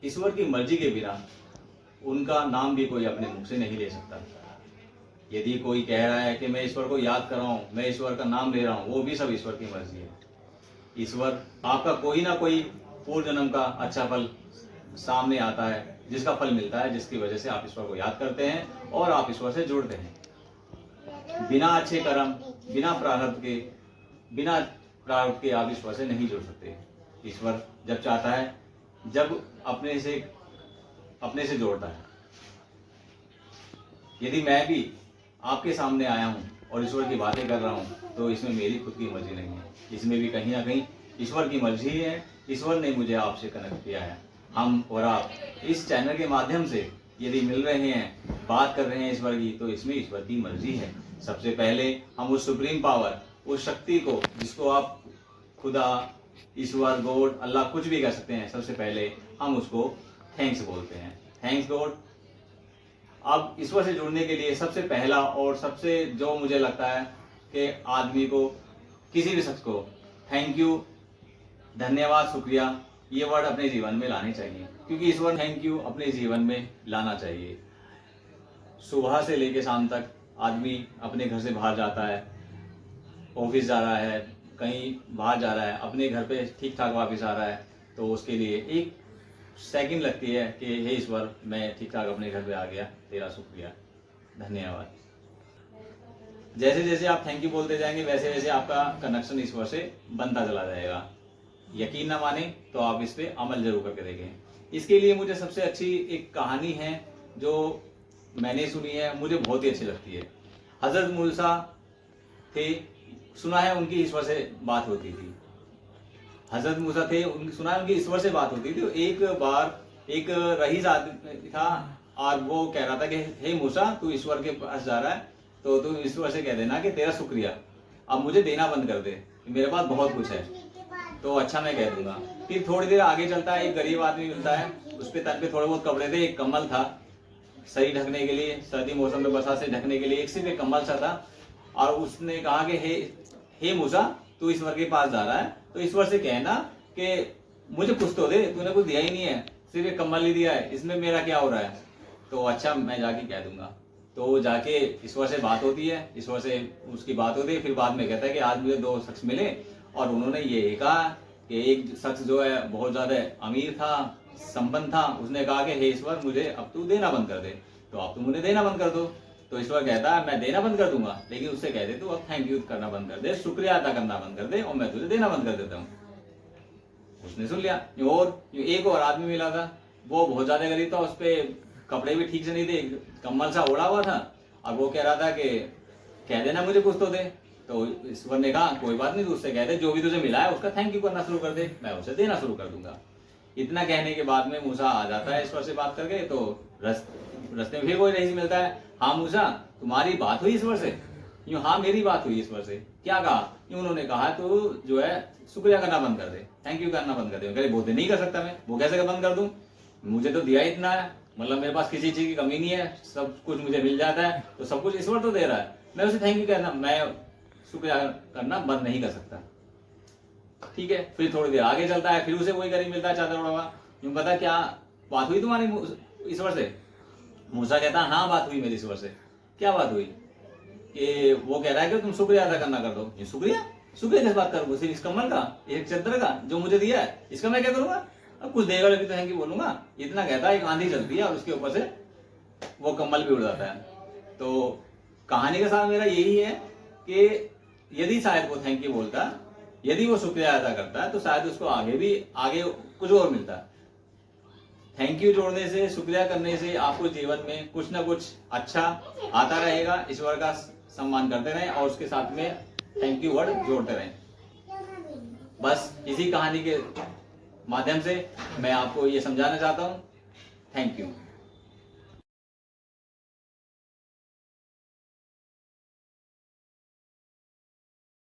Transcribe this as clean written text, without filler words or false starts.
ईश्वर की मर्जी के बिना उनका नाम भी कोई अपने मुख से नहीं ले सकता। यदि कोई कह रहा है कि मैं ईश्वर को याद कर रहा हूँ, मैं ईश्वर का नाम ले रहा हूँ, वो भी सब ईश्वर की मर्जी है। ईश्वर आपका कोई ना कोई पूर्व जन्म का अच्छा फल सामने आता है, जिसका फल मिलता है, जिसकी वजह से आप ईश्वर को याद करते हैं और आप ईश्वर से जुड़ते हैं। बिना अच्छे कर्म, बिना प्रारब्ध के आप ईश्वर से नहीं जुड़ सकते। ईश्वर जब चाहता है, जब अपने से जोड़ता है। यदि मैं भी आपके सामने आया हूँ और ईश्वर की बातें कर रहा हूँ, तो इसमें मेरी खुद की मर्जी नहीं है, इसमें भी कहीं ना कहीं ईश्वर की मर्जी ही है। ईश्वर ने मुझे आपसे कनेक्ट किया है। हम और आप इस चैनल के माध्यम से यदि मिल रहे हैं, बात कर रहे हैं ईश्वर की, तो इसमें ईश्वर की मर्जी है। सबसे पहले हम उस सुप्रीम पावर, उस शक्ति को, जिसको आप खुदा, ईश्वर, गॉड, अल्लाह कुछ भी कह सकते हैं, सबसे पहले हम उसको थैंक्स बोलते हैं। Thanks God. अब ईश्वर से जुड़ने के लिए सबसे पहला और सबसे जो मुझे लगता है कि आदमी को, किसी भी शख्स को थैंक यू, धन्यवाद, शुक्रिया, ये वर्ड अपने जीवन में लाने चाहिए। क्योंकि ईश्वर थैंक यू अपने जीवन में लाना चाहिए। सुबह से लेकर शाम तक आदमी अपने घर से बाहर जाता है, ऑफिस जा रहा है, कहीं बाहर जा रहा है, अपने घर पे ठीक ठाक वापस आ रहा है, तो उसके लिए एक सेकंड लगती है कि हे ईश्वर, मैं ठीक ठाक अपने घर पे आ गया, तेरा शुक्रिया, धन्यवाद। जैसे जैसे आप थैंक यू बोलते जाएंगे, वैसे वैसे आपका कनेक्शन ईश्वर से बनता चला जाएगा। यकीन ना माने तो आप इस पे अमल जरूर करके देखें। इसके लिए मुझे सबसे अच्छी एक कहानी है जो मैंने सुनी है, मुझे बहुत ही अच्छी लगती है। हजरत मूसा थे, सुना है उनकी ईश्वर से बात होती थी। हजरत मूसा थे, सुना है उनकी ईश्वर से बात होती थी। एक बार एक रईस आदमी था और वो कह रहा था कि हे मूसा, तू ईश्वर के पास जा रहा है तो तू ईश्वर से कह देना कि तेरा शुक्रिया, अब मुझे देना बंद कर दे, मेरे पास बहुत कुछ है। तो अच्छा, मैं कह दूंगा। फिर थोड़ी देर आगे चलता है, एक गरीब आदमी मिलता है, उसके तन पे थोड़े बहुत कपड़े थे, एक कम्बल था सही ढकने के लिए, सर्दी मौसम में बरसात से ढकने के लिए एक सिर्फ एक कम्बल सा था। और उसने कहा कि हे मूसा, तू ईश्वर के पास जा रहा है तो ईश्वर से कहना कि मुझे कुछ तो दे, तूने कुछ दिया ही नहीं है, सिर्फ एक कम्बल ही दिया है, इसमें मेरा क्या हो रहा है। तो अच्छा, मैं जाके कह दूंगा। तो जाके ईश्वर से बात होती है, ईश्वर से उसकी बात होती है। फिर बाद में कहता है कि आज मुझे दो शख्स मिले और उन्होंने ये कहा कि एक शख्स जो है बहुत ज्यादा अमीर था, संपन्न था, उसने कहा कि हे ईश्वर, मुझे अब तू देना बंद कर दे, तो अब तू मुझे देना बंद कर दो। तो ईश्वर कहता है मैं देना बंद कर दूंगा, लेकिन उससे कह दे तू अब थैंक यू करना बंद कर दे, शुक्रिया अदा करना बंद कर दे, और मैं तुझे देना बंद कर देता हूँ। उसने सुन लिया। और एक और आदमी मिला था, वो बहुत ज्यादा गरीब था, उस पर कपड़े भी ठीक से नहीं थे, कम्बल सा ओढ़ा हुआ था, और वो कह रहा था कि कह देना मुझे कुछ तो दे। तो ईश्वर ने कहा कोई बात नहीं, तू उससे कह दे, जो भी तुझे मिला है उसका थैंक यू करना शुरू कर दे, मैं उसे देना शुरू कर दूंगा। इतना कहने के बाद में मूसा आ जाता है ईश्वर से बात करके। तो रास्ते में फिर कोई रईस मिलता है। हाँ मूसा, तुम्हारी बात हुई ईश्वर से? यूं, हाँ मेरी बात हुई ईश्वर से। क्या कहा? यूं उन्होंने कहा तू जो है शुक्रिया करना बंद कर दे, थैंक यू करना बंद कर दे। कह वो नहीं कर सकता, मैं वो कैसे बंद कर दूं, मुझे तो दिया इतना है, मतलब मेरे पास किसी चीज की कमी नहीं है, सब कुछ मुझे मिल जाता है, तो सब कुछ ईश्वर तो दे रहा है, मैं उसे थैंक यू करना, मैं शुक्रिया करना बंद नहीं कर सकता। ठीक है। फिर थोड़ी देर आगे चलता है, फिर उसे वही गरीब मिलता है चादर ओढ़ा हुआ। यूं पता क्या बात हुई तुम्हारी ईश्वर से? मूसा कहता है हाँ बात हुई मेरी ईश्वर से। क्या बात हुई? कि वो कह रहा है कि तुम शुक्रिया अदा करना कर दो। ये शुक्रिया शुक्रिया किस बात करूँ? सिर्फ इस कम्बल का, एक चद्दर का जो मुझे दिया है, इसका मैं क्या करूंगा? अब कुछ देगा लेकिन तो थैंक यू बोलूंगा। इतना कहता है, एक आंधी चलती है और उसके ऊपर से वो कम्बल भी उड़ जाता है। तो कहानी का साथ मेरा यही है कि यदि शायद वो थैंक यू बोलता, यदि वो शुक्रिया अदा करता, तो शायद उसको आगे कुछ और मिलता। थैंक यू जोड़ने से, शुक्रिया करने से आपको जीवन में कुछ ना कुछ अच्छा आता रहेगा। ईश्वर का सम्मान करते रहें और उसके साथ में थैंक यू वर्ड जोड़ते रहें। बस इसी कहानी के माध्यम से मैं आपको ये समझाना चाहता हूँ। Thank you.